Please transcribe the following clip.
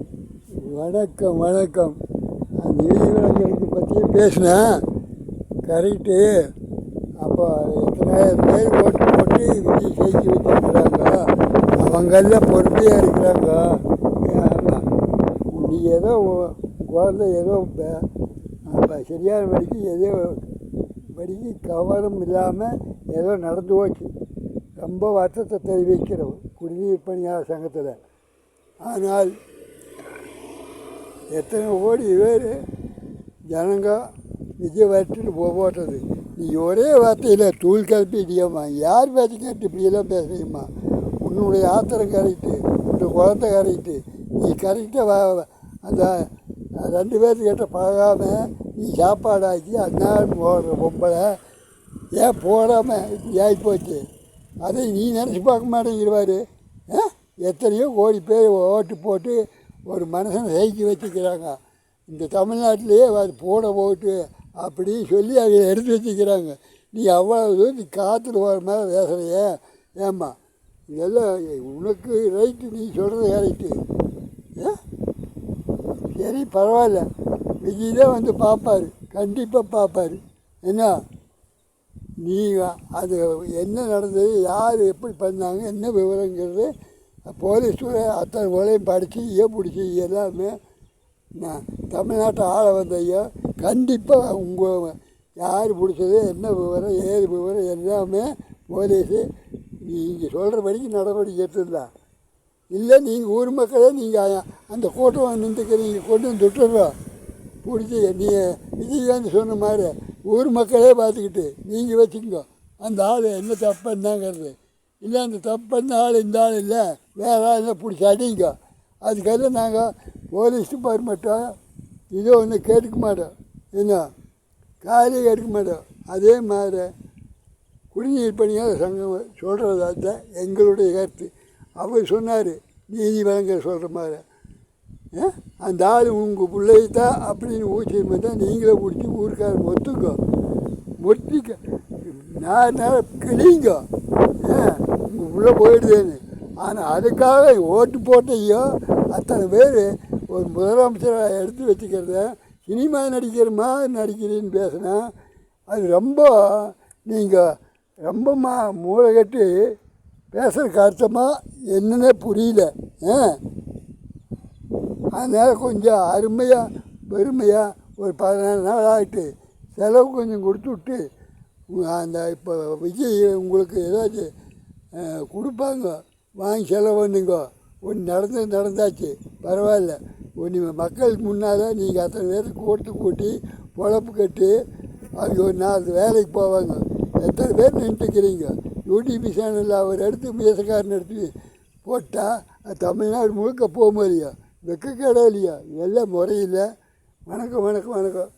வணக்கம் வணக்கம். நீதிமன்றத்தை பற்றியே பேசினேன். கரெக்டு. அப்போ எத்தனாயிரம் பேர் ஓட்டு போட்டு விஜய் ஜெயிச்சு வச்சுருக்குறாங்க. அவங்கெல்லாம் பொறுமையாக இருக்கிறாங்க. நீ ஏதோ குழந்தை ஏதோ சரியான படிக்கு கவனம் இல்லாமல் ஏதோ நடந்து போச்சு. ரொம்ப வருத்தத்தை தெரிவிக்கிறோம் குடிநீர் பணியாளர் சங்கத்தில். ஆனால் எத்தனை கோடி பேர் ஜனங்க விஜய் வரட்டுன்னு போட்டது. நீ ஒரே வார்த்தையில் தூள் கிளப்பிட்டியம்மா. யார் பேச்சு கேட்டு இப்படியெல்லாம் பேசுறீம்மா? உன்னுடைய ஆத்திரம் கரெக்டு, உன்னுடைய குழந்தை கரெக்டு. நீ கரெக்டாக அந்த 2 பேர்த்துக்கிட்ட பழகாமல் நீ சாப்பாடு ஆக்கி அதனால் போடுற பொம்பளை ஏன் போடாமல் இப்படி ஆகிப்போச்சு. அதை நீ நினச்சி பார்க்க மாட்டேங்கிறவாரு. எத்தனையோ கோடி பேர் ஓட்டு போட்டு ஒரு மனுஷனை ஜெயிக்க வச்சுக்கிறாங்க. இந்த தமிழ்நாட்டிலேயே அது போட ஓட்டு அப்படின்னு சொல்லி அதை எடுத்து வச்சுக்கிறாங்க. நீ அவ்வளோ நீ காற்றுல போகிற மாதிரி பேசுகிறையே ஏம்மா? இதெல்லாம் உனக்கு ரைட்டு, நீ சொல்கிறது கரெக்டு. சரி பரவாயில்ல, விஜய் தான் வந்து பார்ப்பார், கண்டிப்பாக பார்ப்பார். என்ன நீங்கள் அது என்ன நடந்தது, யார் எப்படி பண்ணாங்க, என்ன விவரங்கிறது போலீஸுடைய அத்தனை வேலையும் படித்து பிடிச்சி எல்லாமே நான் தமிழ்நாட்டை ஆள வந்த ஐயா கண்டிப்பாக உங்கள் யார் பிடிச்சது, என்ன விவரம், ஏது விவரம் எல்லாமே போலீஸு நீங்கள் சொல்கிறபடிக்கு நடவடிக்கை எடுத்துருந்தா. இல்லை நீங்கள் ஊர் மக்களே நீங்கள் அந்த கூட்டம் நின்றுக்கிறீங்க, கொண்டு வந்து விட்டுறோம் பிடிச்சி. நீங்கள் விஜயகாந்த் சொன்ன மாதிரி ஊர் மக்களே பார்த்துக்கிட்டு நீங்கள் வச்சுக்கோ அந்த ஆள் என்ன தப்பு பண்ணாங்கிறது. இல்லை அந்த தப்பு பண்ண ஆள் இந்த ஆள் இல்லை, வேறு ஆள் பிடிச்சி அடிங்க. அதுக்கெல்லாம் நாங்கள் போலீஸ் டிபார்ட்மெண்ட்டோம் இதோ ஒன்று கேட்க மாட்டோம், என்ன காரியம் எடுக்க மாட்டோம். அதே மாதிரி குடிநீர் பணியாளர் சங்கம் சொல்கிறது அதுதான் எங்களுடைய கருத்து. அவர் சொன்னார் நீதி வழங்க சொல்கிற மாதிரி அந்த ஆள் உங்கள் பிள்ளைத்தான் அப்படின்னு ஊசி தான் நீங்களே பிடிச்சி ஊருக்காரர் மொத்திக்க நான் கிளிங்க உங்கள் உள்ளே போயிடுதுன்னு. ஆனால் அதுக்காக ஓட்டு போட்டையோ அத்தனை பேர் ஒரு முதலமைச்சராக எடுத்து வச்சுக்கிறத சினிமா நடிக்கிற மாதிரி நடிக்கிறேன்னு பேசுனா அது ரொம்ப நீங்கள் ரொம்ப மூளை கட்டி பேசுகிறக்கு அர்த்தமாக என்னன்னே புரியல. அதனால் கொஞ்சம் அருமையாக பெருமையாக ஒரு 14 நாள் ஆகிட்டு செலவு கொஞ்சம் கொடுத்து விட்டு அந்த இப்போ விஜய் உங்களுக்கு ஏதாச்சும் கொடுப்பாங்க, வாங்கி செலவு பண்ணுங்க. ஒன்று நடந்தாச்சு பரவாயில்ல. ஒன்று மக்களுக்கு முன்னால் நீங்கள் அத்தனை பேருக்கு கூட்டி பொழப்பு கட்டி அவங்க ஒரு 4 வேலைக்கு போவாங்க. எத்தனை பேர் நின்றுக்கிறீங்க? யூடிபி சேனலில் அவர் எடுத்து மீசக்காரன் எடுத்து போட்டால் தமிழ்நாடு முழுக்க போக முடியா? வெக்கக்கேடா இல்லையா? இதெல்லாம் முறையில்லை. வணக்கம் வணக்கம் வணக்கம்.